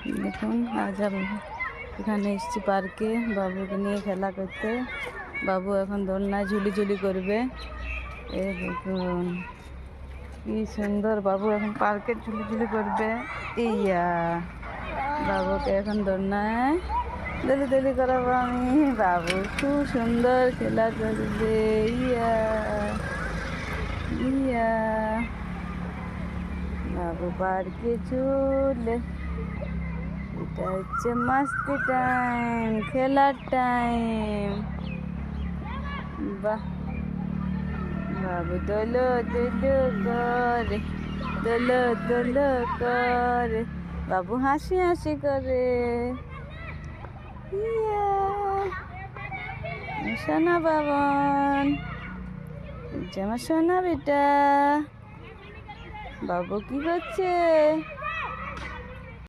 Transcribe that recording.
দেখুন আজ আমি এখানে এসেছি পার্কে বাবুকে নিয়ে খেলা করতে। বাবু এখন দোলনায় ঝুলি করবে। এই দেখুন কি সুন্দর, বাবু এখন পার্কে ঝুলি করবে। ইয়া বাবুকে এখন দোলনায় দলি করাবো আমি। বাবু খুব সুন্দর খেলা করবে। ইয়া ইয়া বাবু পার্কে ঝুলে। এটা হচ্ছে মাস্তি টাইম, খেলার টাইম। বাহ, বাবু দোলো করে, দোলো করে, বাবু হাসি করে। ইয়া সোনা বাবন, আমার সোনা বেটা। বাবু কি করছে?